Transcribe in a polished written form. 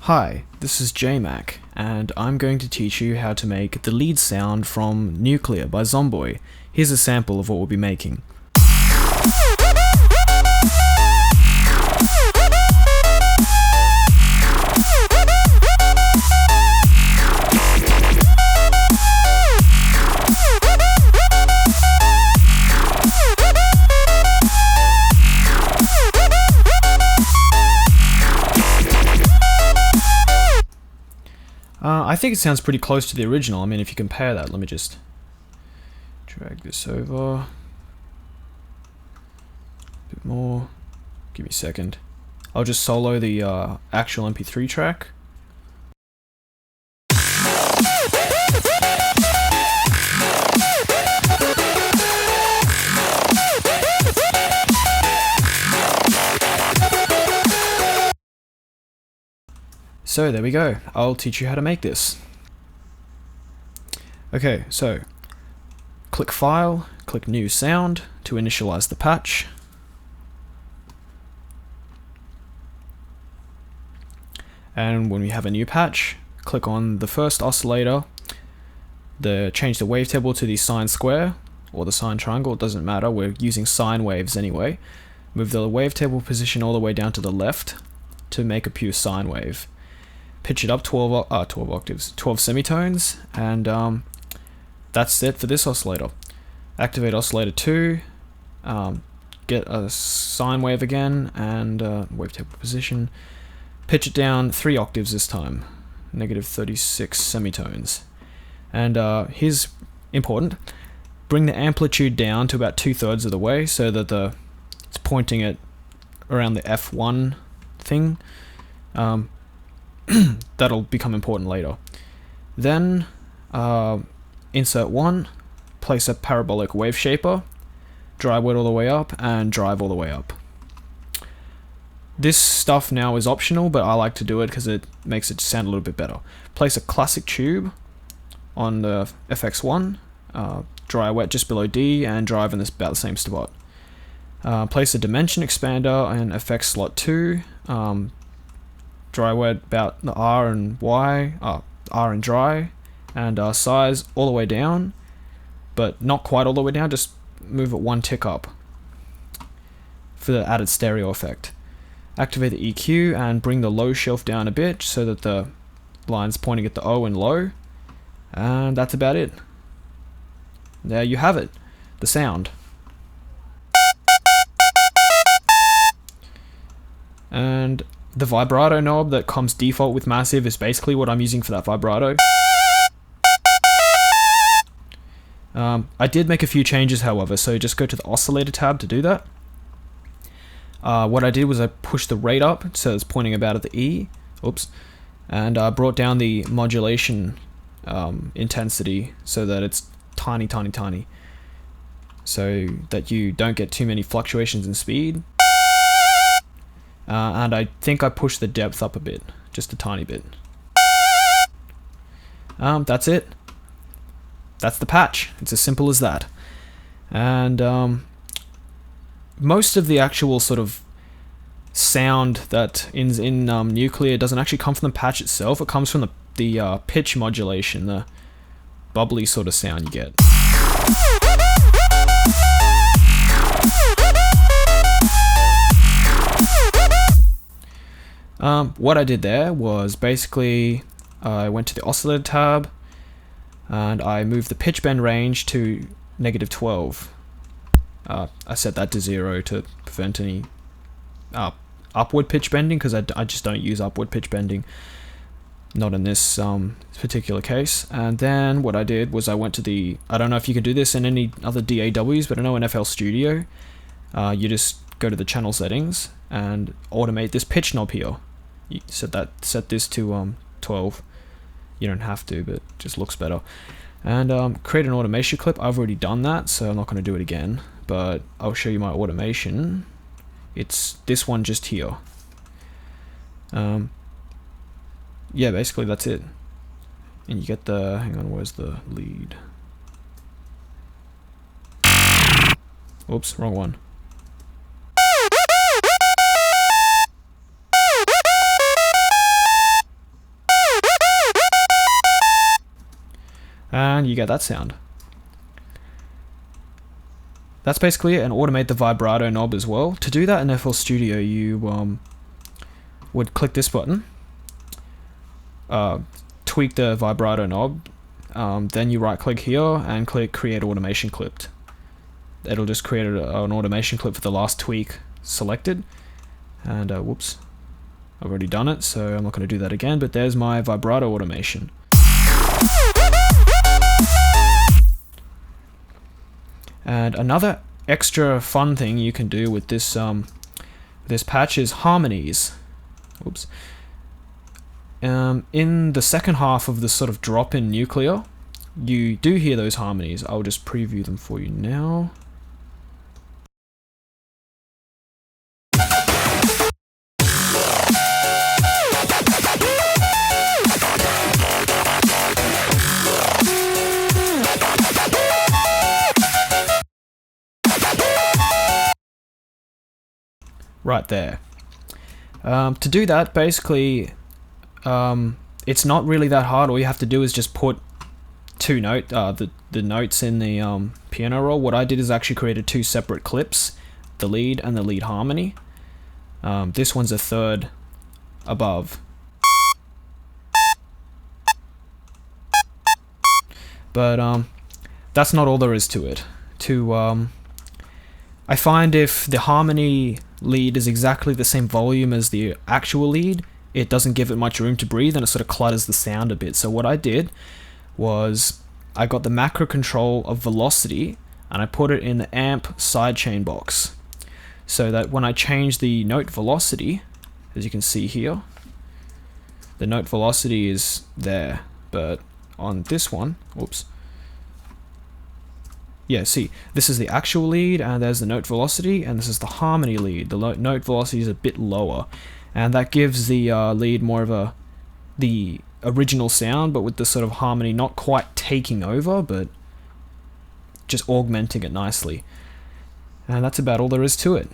Hi, this is JMac, and I'm going to teach you how to make the lead sound from Nuclear by Zomboy. Here's a sample of what we'll be making. I think it sounds pretty close to the original. I mean, if you compare that, let me just drag this over a bit more. Give me a second. I'll just solo the actual MP3 track. So there we go, I'll teach you how to make this. Okay, so click File, click New Sound to initialize the patch. And when we have a new patch, click on the first oscillator, change the wavetable to the sine square or the sine triangle, it doesn't matter, we're using sine waves anyway. Move the wavetable position all the way down to the left to make a pure sine wave. Pitch it up 12 octaves, 12 semitones, and that's it for this oscillator. Activate oscillator 2, get a sine wave again, and wavetable position. Pitch it down 3 octaves this time, negative 36 semitones. And here's important, bring the amplitude down to about 2/3 of the way so that it's pointing at around the F1 thing. That'll become important later. Then insert 1, place a parabolic wave shaper, dry wet all the way up, and drive all the way up. This stuff now is optional, but I like to do it because it makes it sound a little bit better. Place a classic tube on the FX1, dry wet just below D, and drive in about the same spot. Place a dimension expander in FX slot 2, dry wet about the R and Y, R and dry, and size all the way down, but not quite all the way down, just move it 1 tick up for the added stereo effect. Activate the EQ and bring the low shelf down a bit so that the line's pointing at the O and low, and that's about it. There you have it, the sound. And the vibrato knob that comes default with Massive is basically what I'm using for that vibrato. I did make a few changes, however, so just go to the oscillator tab to do that. What I did was I pushed the rate up so it's pointing about at the E, and brought down the modulation intensity so that it's tiny, so that you don't get too many fluctuations in speed. And I think I pushed the depth up a bit, just a tiny bit. That's it. That's the patch. It's as simple as that. And most of the actual sort of sound that in Nuclear doesn't actually come from the patch itself. It comes from the pitch modulation, the bubbly sort of sound you get. What I did there was basically I went to the oscillator tab and I moved the pitch bend range to -12. I set that to 0 to prevent any upward pitch bending, because I just don't use upward pitch bending, not in this particular case. And then what I did was I went to I don't know if you can do this in any other DAWs, but I know in FL Studio you just go to the channel settings and automate this pitch knob here. You set this to 12. You don't have to, but it just looks better. And create an automation clip. I've already done that, so I'm not going to do it again, but I'll show you my automation. It's this one just here. Yeah, basically that's it. And you get hang on, where's the lead? Oops, wrong one. and you get that sound. That's basically it, and automate the vibrato knob as well. To do that in FL Studio, you would click this button, tweak the vibrato knob, then you right click here and click create automation clipped. It'll just create an automation clip for the last tweak selected, and whoops, I've already done it, so I'm not going to do that again, but there's my vibrato automation. And another extra fun thing you can do with this this patch is harmonies. Whoops. In the second half of the sort of drop in nuclear, you do hear those harmonies. I'll just preview them for you now. Right there. To do that, basically, it's not really that hard. All you have to do is just put the notes in the piano roll. What I did is actually created two separate clips, the lead and the lead harmony. This one's a third above. But that's not all there is to it. I find if the harmony lead is exactly the same volume as the actual lead, it doesn't give it much room to breathe and it sort of clutters the sound a bit. So what I did was I got the macro control of velocity and I put it in the amp sidechain box, so that when I change the note velocity, as you can see here, the note velocity is there, but on this one, oops, yeah, see, this is the actual lead, and there's the note velocity, and this is the harmony lead. The note velocity is a bit lower, and that gives the lead more of the original sound, but with the sort of harmony not quite taking over, but just augmenting it nicely. And that's about all there is to it.